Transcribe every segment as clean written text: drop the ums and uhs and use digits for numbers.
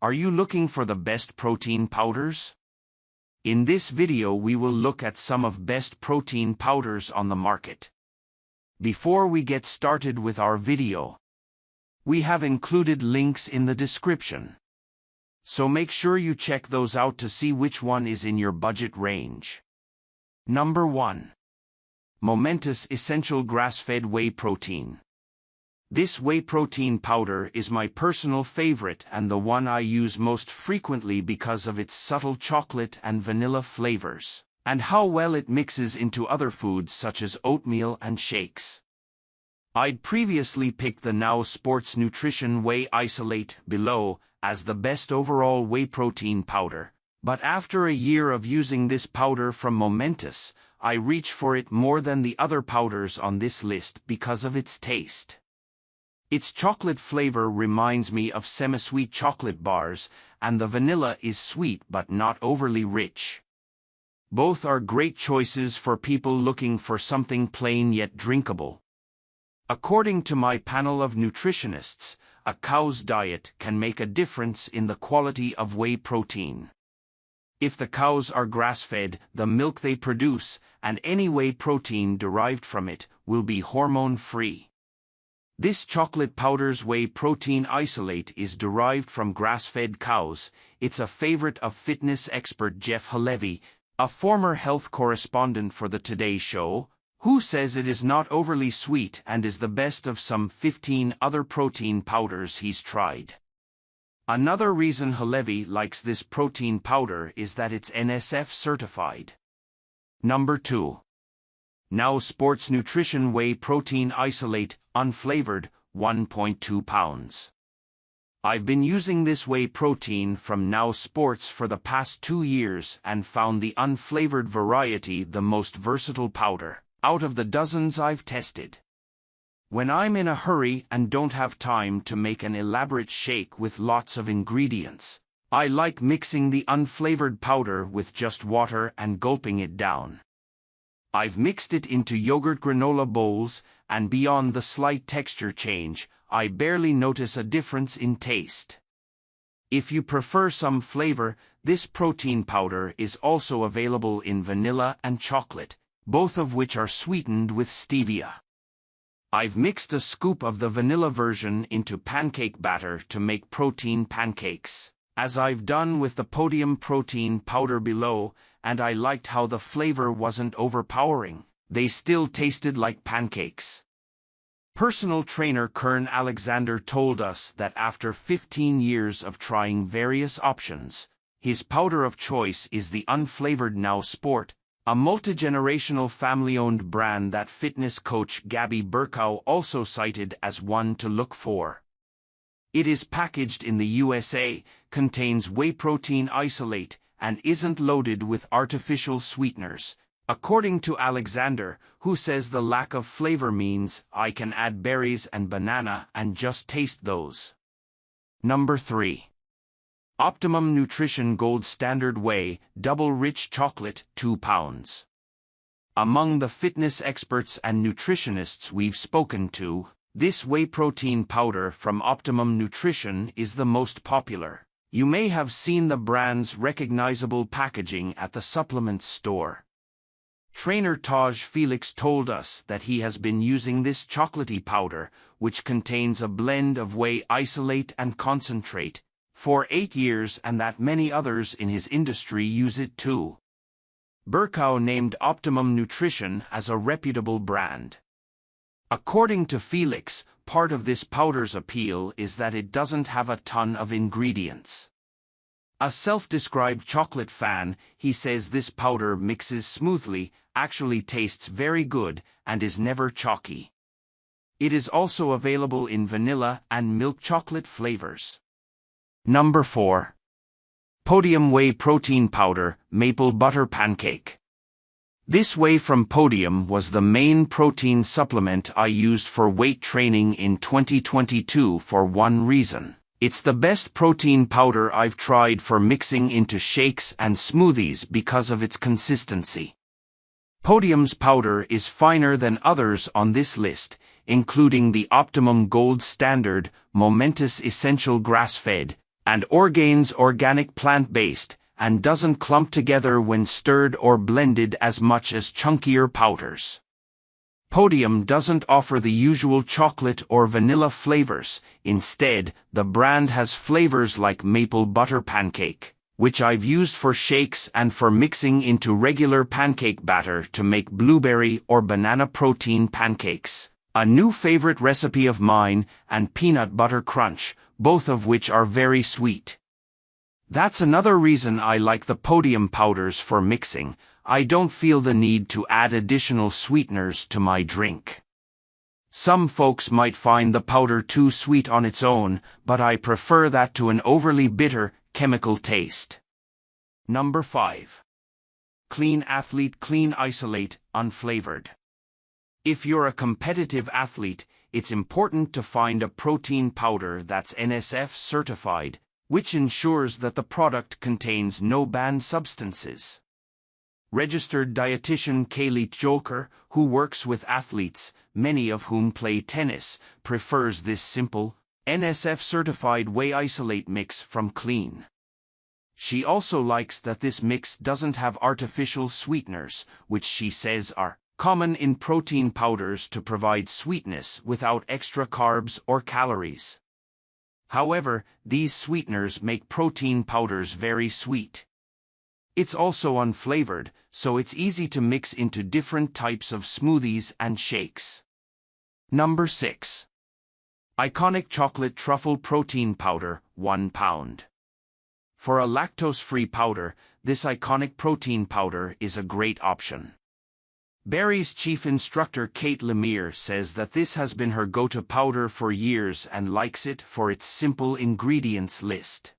Are you looking for the best protein powders? In this video we will look at some of best protein powders on the market. Before we get started with our video, we have included links in the description. So make sure you check those out to see which one is in your budget range. Number 1. Momentus Essential Grass-Fed Whey Protein. This whey protein powder is my personal favorite and the one I use most frequently because of its subtle chocolate and vanilla flavors, and how well it mixes into other foods such as oatmeal and shakes. I'd previously picked the Now Sports Nutrition Whey Isolate below as the best overall whey protein powder, but after a year of using this powder from Momentus, I reach for it more than the other powders on this list because of its taste. Its chocolate flavor reminds me of semi-sweet chocolate bars, and the vanilla is sweet but not overly rich. Both are great choices for people looking for something plain yet drinkable. According to my panel of nutritionists, a cow's diet can make a difference in the quality of whey protein. If the cows are grass-fed, the milk they produce, and any whey protein derived from it, will be hormone-free. This chocolate powder's whey protein isolate is derived from grass-fed cows. It's a favorite of fitness expert Jeff Halevi, a former health correspondent for the Today Show, who says it is not overly sweet and is the best of some 15 other protein powders he's tried. Another reason Halevi likes this protein powder is that it's NSF certified. Number 2. Now Sports Nutrition Whey Protein Isolate, unflavored, 1.2 pounds. I've been using this whey protein from Now Sports for the past 2 years and found the unflavored variety the most versatile powder out of the dozens I've tested. When I'm in a hurry and don't have time to make an elaborate shake with lots of ingredients, I like mixing the unflavored powder with just water and gulping it down. I've mixed it into yogurt granola bowls, and beyond the slight texture change, I barely notice a difference in taste. If you prefer some flavor, this protein powder is also available in vanilla and chocolate, both of which are sweetened with stevia. I've mixed a scoop of the vanilla version into pancake batter to make protein pancakes, as I've done with the Podium protein powder below, and I liked how the flavor wasn't overpowering. They still tasted like pancakes. Personal trainer Kern Alexander told us that after 15 years of trying various options, his powder of choice is the unflavored Now Sport, a multi-generational family-owned brand that fitness coach Gabby Burkow also cited as one to look for. It is packaged in the USA, contains whey protein isolate, and isn't loaded with artificial sweeteners, according to Alexander, who says the lack of flavor means I can add berries and banana and just taste those. Number 3. Optimum Nutrition Gold Standard Whey Double Rich Chocolate, 2 pounds. Among the fitness experts and nutritionists we've spoken to, this whey protein powder from Optimum Nutrition is the most popular. You may have seen the brand's recognizable packaging at the supplement store. Trainer Taj Felix told us that he has been using this chocolatey powder, which contains a blend of whey isolate and concentrate, for 8 years and that many others in his industry use it too. Burkow named Optimum Nutrition as a reputable brand. According to Felix, part of this powder's appeal is that it doesn't have a ton of ingredients. A self-described chocolate fan, he says this powder mixes smoothly, actually tastes very good, and is never chalky. It is also available in vanilla and milk chocolate flavors. Number 4. Podium Whey Protein Powder Maple Butter Pancake. This whey from Podium was the main protein supplement I used for weight training in 2022 for one reason. It's the best protein powder I've tried for mixing into shakes and smoothies because of its consistency. Podium's powder is finer than others on this list, including the Optimum Gold Standard, Momentus Essential Grass-Fed, and Orgain's organic plant-based, and doesn't clump together when stirred or blended as much as chunkier powders. Podium doesn't offer the usual chocolate or vanilla flavors. Instead, the brand has flavors like maple butter pancake, which I've used for shakes and for mixing into regular pancake batter to make blueberry or banana protein pancakes, a new favorite recipe of mine, and peanut butter crunch, both of which are very sweet. That's another reason I like the Podium powders for mixing. I don't feel the need to add additional sweeteners to my drink. Some folks might find the powder too sweet on its own, but I prefer that to an overly bitter, chemical taste. Number 5. Clean Athlete Clean Isolate, unflavored. If you're a competitive athlete, it's important to find a protein powder that's NSF certified, which ensures that the product contains no banned substances. Registered dietitian Kaylee Joker, who works with athletes, many of whom play tennis, prefers this simple, NSF-certified whey isolate mix from Clean. She also likes that this mix doesn't have artificial sweeteners, which she says are common in protein powders to provide sweetness without extra carbs or calories. However, these sweeteners make protein powders very sweet. It's also unflavored, so it's easy to mix into different types of smoothies and shakes. Number 6. Iconic Chocolate Truffle Protein Powder, 1 pound. For a lactose-free powder, this iconic protein powder is a great option. Barry's chief instructor Kate Lemire says that this has been her go-to powder for years and likes it for its simple ingredients list.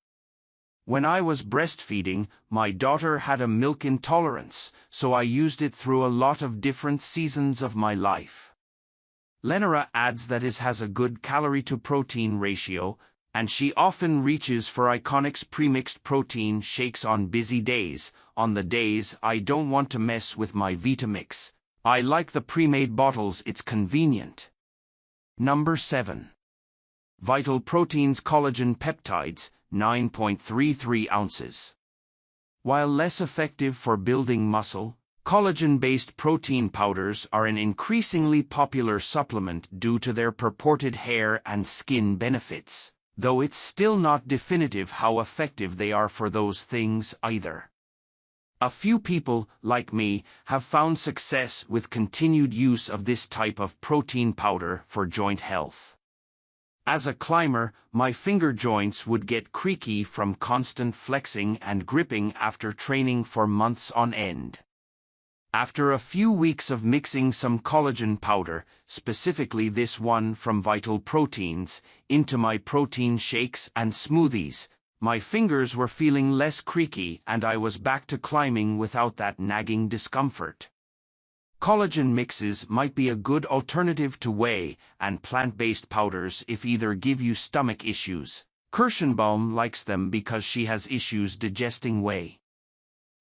When I was breastfeeding, my daughter had a milk intolerance, so I used it through a lot of different seasons of my life. Lenora adds that it has a good calorie-to-protein ratio, and she often reaches for Iconic's premixed protein shakes on busy days. On the days I don't want to mess with my Vitamix, I like the pre-made bottles, it's convenient. Number 7. Vital Proteins Collagen Peptides, 9.33 ounces. While less effective for building muscle, collagen-based protein powders are an increasingly popular supplement due to their purported hair and skin benefits, though it's still not definitive how effective they are for those things either. A few people, like me, have found success with continued use of this type of protein powder for joint health. As a climber, my finger joints would get creaky from constant flexing and gripping after training for months on end. After a few weeks of mixing some collagen powder, specifically this one from Vital Proteins, into my protein shakes and smoothies, my fingers were feeling less creaky and I was back to climbing without that nagging discomfort. Collagen mixes might be a good alternative to whey and plant-based powders if either give you stomach issues. Kirschenbaum likes them because she has issues digesting whey.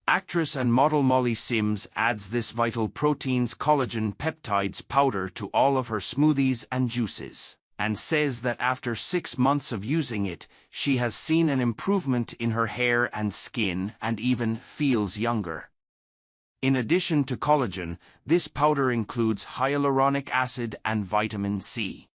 Actress and model Molly Sims adds this Vital Proteins Collagen Peptides powder to all of her smoothies and juices, and says that after 6 months of using it, she has seen an improvement in her hair and skin and even feels younger. In addition to collagen, this powder includes hyaluronic acid and vitamin C.